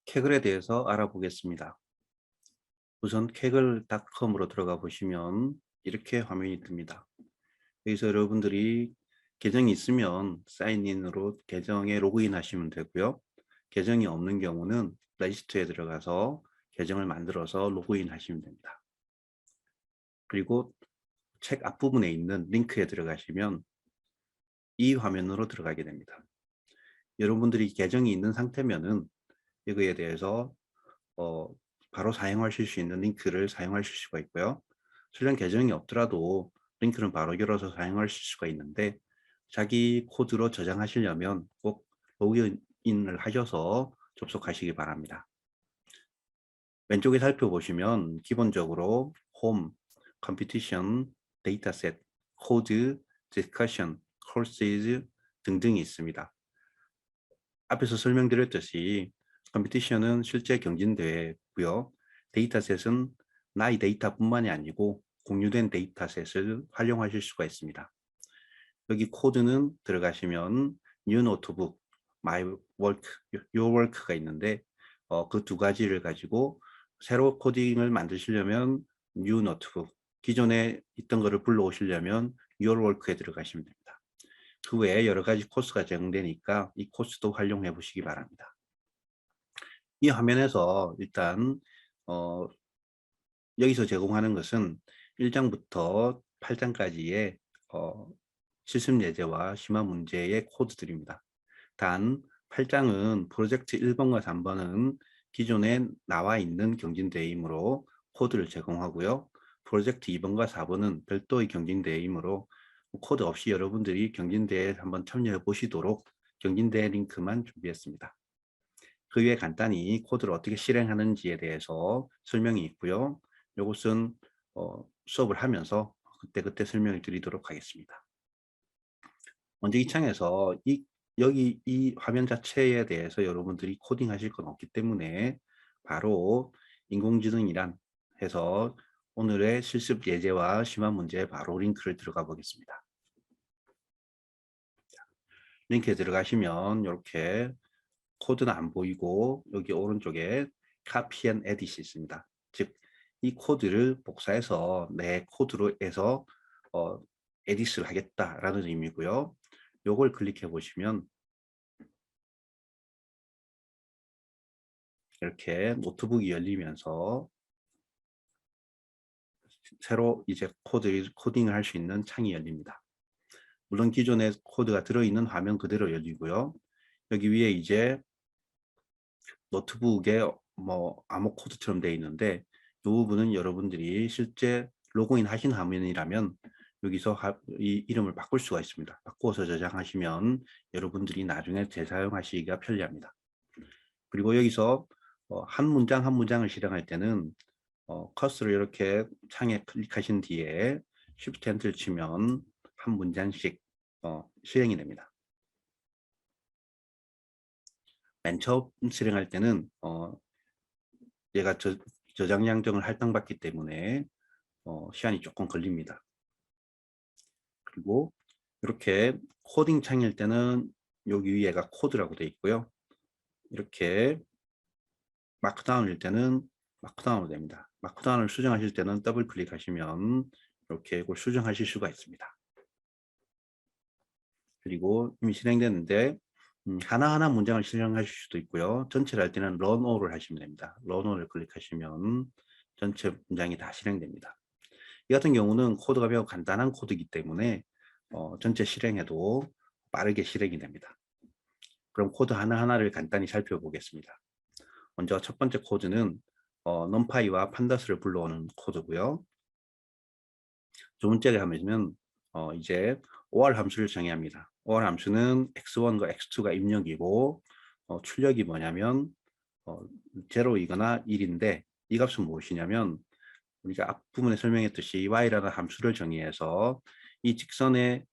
캐글에 대해서 알아보겠습니다. 우선 kaggle.com으로 들어가 보시면 이렇게 화면이 뜹니다. 여기서 여러분들이 계정이 있으면 사인인으로 계정에 로그인 하시면 되고요. 계정이 없는 경우는 레지스트에 들어가서 계정을 만들어서 로그인 하시면 됩니다. 그리고 책 앞부분에 있는 링크에 들어가시면 이 화면으로 들어가게 됩니다. 여러분들이 계정이 있는 상태면은 이거에 대해서 바로 사용하실 수 있는 링크를 사용하실 수가 있고요. 설령 계정이 없더라도 링크는 바로 열어서 사용하실 수가 있는데 자기 코드로 저장하시려면 꼭 로그인을 하셔서 접속하시기 바랍니다. 왼쪽에 살펴보시면 기본적으로 홈, 컴피티션, 데이터셋, 코드, 디스커션, 코스즈 등등이 있습니다. 앞에서 설명드렸듯이 컴피티션은 실제 경진대회고요. 데이터셋은 나의 데이터뿐만이 아니고 공유된 데이터셋을 활용하실 수가 있습니다. 여기 코드는 들어가시면 New Notebook, My Work, Your Work가 있는데 그 두 가지를 가지고 새로 코딩을 만드시려면 New Notebook, 기존에 있던 거를 불러오시려면 Your Work에 들어가시면 됩니다. 그 외에 여러 가지 코스가 제공되니까 이 코스도 활용해 보시기 바랍니다. 이 화면에서 일단 여기서 제공하는 것은 1장부터 8장까지의 실습 예제와 심화 문제의 코드들입니다. 단 8장은 프로젝트 1번과 3번은 기존에 나와 있는 경진대회이므로 코드를 제공하고요. 프로젝트 2번과 4번은 별도의 경진대회이므로 코드 없이 여러분들이 경진대회에 한번 참여해 보시도록 경진대회 링크만 준비했습니다. 그 위에 간단히 코드를 어떻게 실행하는지에 대해서 설명이 있고요. 이것은 수업을 하면서 그때 설명을 드리도록 하겠습니다. 먼저 이 창에서 여기 이 화면 자체에 대해서 여러분들이 코딩하실 건 없기 때문에 바로 인공지능이란 해서 오늘의 실습 예제와 심화 문제에 바로 링크를 들어가 보겠습니다. 링크에 들어가시면 이렇게 코드는 안 보이고 여기 오른쪽에 Copy and Edit이 있습니다. 즉 이 코드를 복사해서 내 코드로 해서 에디트를 하겠다라는 의미고요. 요걸 클릭해 보시면 이렇게 노트북이 열리면서 새로 이제 코딩을 할 수 있는 창이 열립니다. 물론 기존에 코드가 들어있는 화면 그대로 열리고요. 여기 위에 이제 노트북에 뭐 암호 코드처럼 되어 있는데 이 부분은 여러분들이 실제 로그인 하신 화면이라면 여기서 이 이름을 바꿀 수가 있습니다. 바꾸어서 저장하시면 여러분들이 나중에 재사용하시기가 편리합니다. 그리고 여기서 한 문장 한 문장을 실행할 때는 커서를 이렇게 창에 클릭하신 뒤에 Shift 엔터를 치면 한 문장씩 실행이 됩니다. 맨 처음 실행할 때는 얘가 저장 양정을 할당받기 때문에 시간이 조금 걸립니다. 그리고 이렇게 코딩 창일 때는 여기 위에가 코드라고 되어 있고요. 이렇게 마크다운일 때는 마크다운으로 됩니다. 마크다운을 수정하실 때는 더블 클릭하시면 이렇게 이걸 수정하실 수가 있습니다. 그리고 이미 실행됐는데 하나하나 문장을 실행하실 수도 있고요. 전체를 할 때는 run all을 하시면 됩니다. run all을 클릭하시면 전체 문장이 다 실행됩니다. 이 같은 경우는 코드가 매우 간단한 코드이기 때문에 전체 실행해도 빠르게 실행이 됩니다. 그럼 코드 하나하나를 간단히 살펴보겠습니다. 먼저 첫 번째 코드는 numpy와 pandas 불러오는 코드고요. 두 번째를 하면 이제 or 함수를 정의합니다. or 함수는 x1과 x2가 입력이고 출력이 뭐냐면 0이거나 1인데 이 값은 무엇이냐면 우리가 앞부분에 설명했듯이 y라는 함수를 정의해서 이 직선의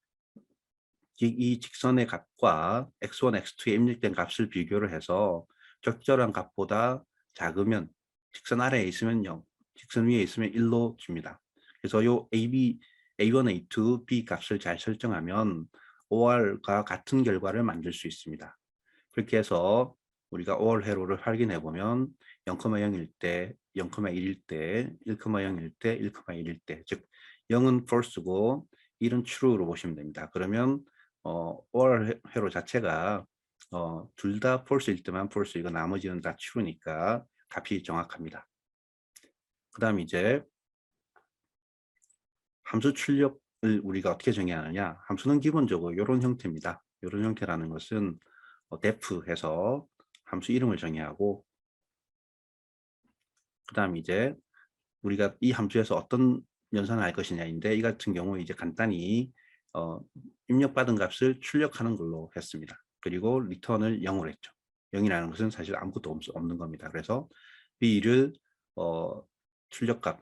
값과 x1, x2에 입력된 값을 비교를 해서 적절한 값보다 작으면 직선 아래에 있으면 0, 직선 위에 있으면 1로 줍니다. 그래서 요 A1, A2, B 값을 잘 설정하면 OR과 같은 결과를 만들 수 있습니다. 그렇게 해서 우리가 OR 회로를 확인해 보면 0,0일 때, 0,1일 때, 1,0일 때, 1,1일 때, 즉 0은 false고 1은 true로 보시면 됩니다. 그러면 OR 회로 자체가 둘 다 false일 때만 false이고 나머지는 다 true니까 값이 정확합니다. 그 다음 이제 함수 출력을 우리가 어떻게 정의하느냐. 함수는 기본적으로 이런 형태입니다. 이런 형태라는 것은 def 해서 함수 이름을 정의하고, 그 다음 이제 우리가 이 함수에서 어떤 연산을 할 것이냐인데, 이 같은 경우 이제 간단히 입력받은 값을 출력하는 걸로 했습니다. 그리고 리턴을 0으로 했죠. 0이라는 것은 사실 아무것도 없는 겁니다. 그래서 b를 출력값,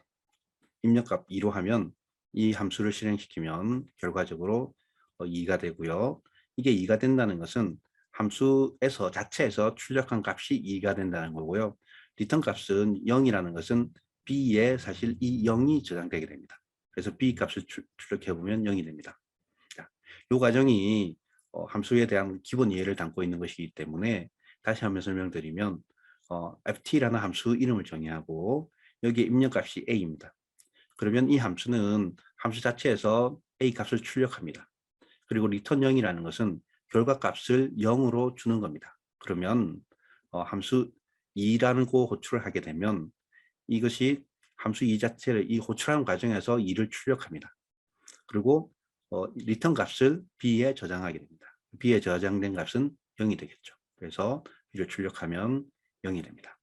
입력값 2로 하면 이 함수를 실행시키면 결과적으로 2가 되고요. 이게 2가 된다는 것은 함수에서 자체에서 출력한 값이 2가 된다는 거고요. 리턴 값은 0이라는 것은 b에 사실 이 0이 저장되게 됩니다. 그래서 b 값을 출력해 보면 0이 됩니다. 자, 이 과정이 함수에 대한 기본 이해를 담고 있는 것이기 때문에 다시 한번 설명드리면 ft라는 함수 이름을 정의하고 여기에 입력값이 a입니다. 그러면 이 함수는 함수 자체에서 a 값을 출력합니다. 그리고 return 0이라는 것은 결과 값을 0으로 주는 겁니다. 그러면 함수 2라는 거 호출을 하게 되면 이것이 함수 2 자체를 이 호출하는 과정에서 2를 출력합니다. 그리고 return 값을 b에 저장하게 됩니다. b에 저장된 값은 0이 되겠죠. 그래서 b를 출력하면 0이 됩니다.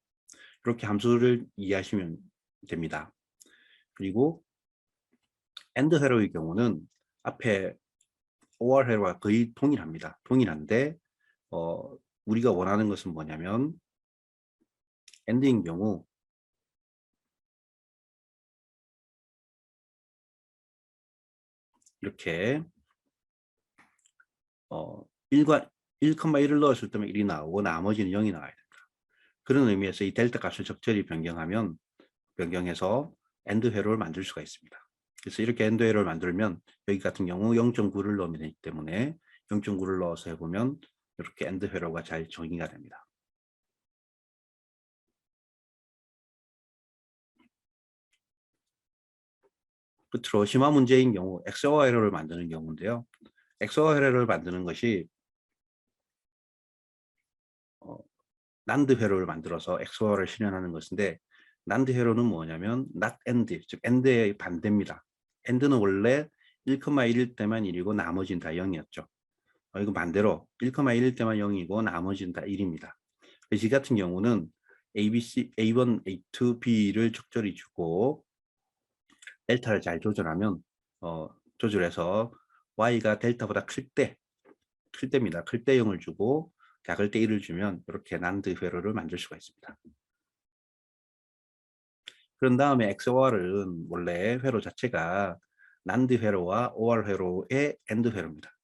이렇게 함수를 이해하시면 됩니다. 그리고 AND 회로의 경우는 앞에 OR 회로와 거의 동일합니다. 동일한데 우리가 원하는 것은 뭐냐면 AND인 경우 이렇게 1,1을 넣었을 때만 1이 나오고 나머지는 0이 나와야 됩니다. 그런 의미에서 이 델타 값을 적절히 변경해서 AND 회로를 만들 수가 있습니다. 그래서 이렇게 AND 회로를 만들면 여기 같은 경우 0.9를 넣으면 되기 때문에 0.9를 넣어서 해보면 이렇게 AND 회로가 잘 정의가 됩니다. 끝으로 심화 문제인 경우 XOR 회로를 만드는 경우인데요. XOR 회로를 만드는 것이 난드 회로를 만들어서 XOR을 실현하는 것인데, 난드 회로는 뭐냐면 not AND, 즉 AND의 반대입니다. AND는 원래 1,1일 때만 1이고 나머지는 다 0이었죠. 이거 반대로 1,1일 때만 0이고 나머지는 다 1입니다. 이 같은 경우는 ABC, A1, A2, B를 적절히 주고 델타를 잘 조절하면 조절해서 Y가 델타보다 클 때입니다. 클 때 0을 주고 작을 때 1을 주면 이렇게 난드 회로를 만들 수가 있습니다. 그런 다음에 XOR은 원래 회로 자체가 난드 회로와 OR 회로의 AND 회로입니다.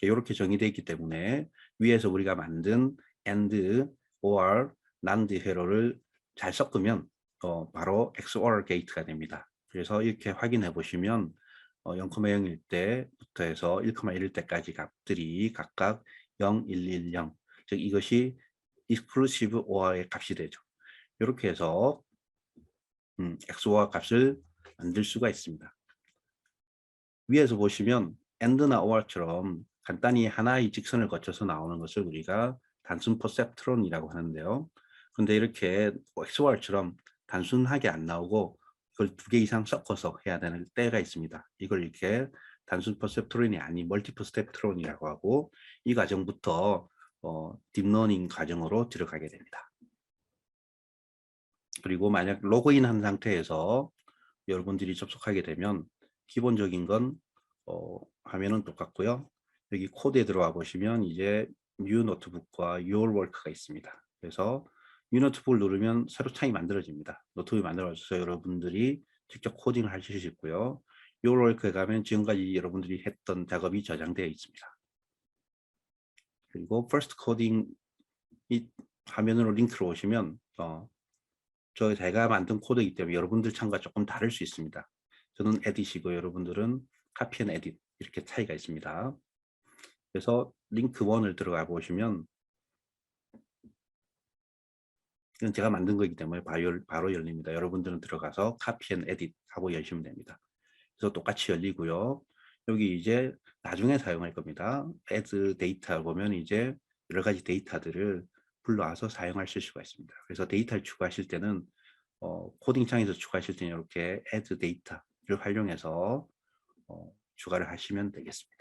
이렇게 정의되어 있기 때문에 위에서 우리가 만든 AND, OR, NAND 회로를 잘 섞으면 바로 XOR 게이트가 됩니다. 그래서 이렇게 확인해 보시면 0,0일 때부터 해서 1,1일 때까지 값들이 각각 0, 1, 1, 0, 즉 이것이 exclusive OR의 값이 되죠. 이렇게 해서 XOR 값을 만들 수가 있습니다. 위에서 보시면 AND나 OR처럼 간단히 하나의 직선을 거쳐서 나오는 것을 우리가 단순 퍼셉트론이라고 하는데요. 근데 이렇게 XOR처럼 단순하게 안 나오고 이걸 2개 이상 섞어서 해야 되는 때가 있습니다. 이걸 이렇게 단순 퍼셉트론이 아닌 멀티 퍼셉트론이라고 하고, 이 과정부터 딥러닝 과정으로 들어가게 됩니다. 그리고 만약 로그인한 상태에서 여러분들이 접속하게 되면 기본적인 건 화면은 똑같고요. 여기 코드에 들어와 보시면 이제 New Notebook과 Your Work가 있습니다. 그래서 New Notebook을 누르면 새로 창이 만들어집니다. 노트북이 만들어져서 여러분들이 직접 코딩을 하실 수 있고요. Your Work에 가면 지금까지 여러분들이 했던 작업이 저장되어 있습니다. 그리고 First Coding 이 화면으로 링크로 오시면 제가 만든 코드이기 때문에 여러분들 창과 조금 다를 수 있습니다. 저는 에딧이고 여러분들은 카피 앤 에딧 이렇게 차이가 있습니다. 그래서 링크 1을 들어가 보시면 이건 제가 만든 거기 때문에 바로 열립니다. 여러분들은 들어가서 카피 앤 에딧 하고 여시면 됩니다. 그래서 똑같이 열리고요. 여기 이제 나중에 사용할 겁니다. add 데이터 보면 이제 여러 가지 데이터들을 불러와서 사용하실 수가 있습니다. 그래서 데이터를 추가하실 때는 코딩 창에서 추가하실 때는 이렇게 add 데이터를 활용해서 추가를 하시면 되겠습니다.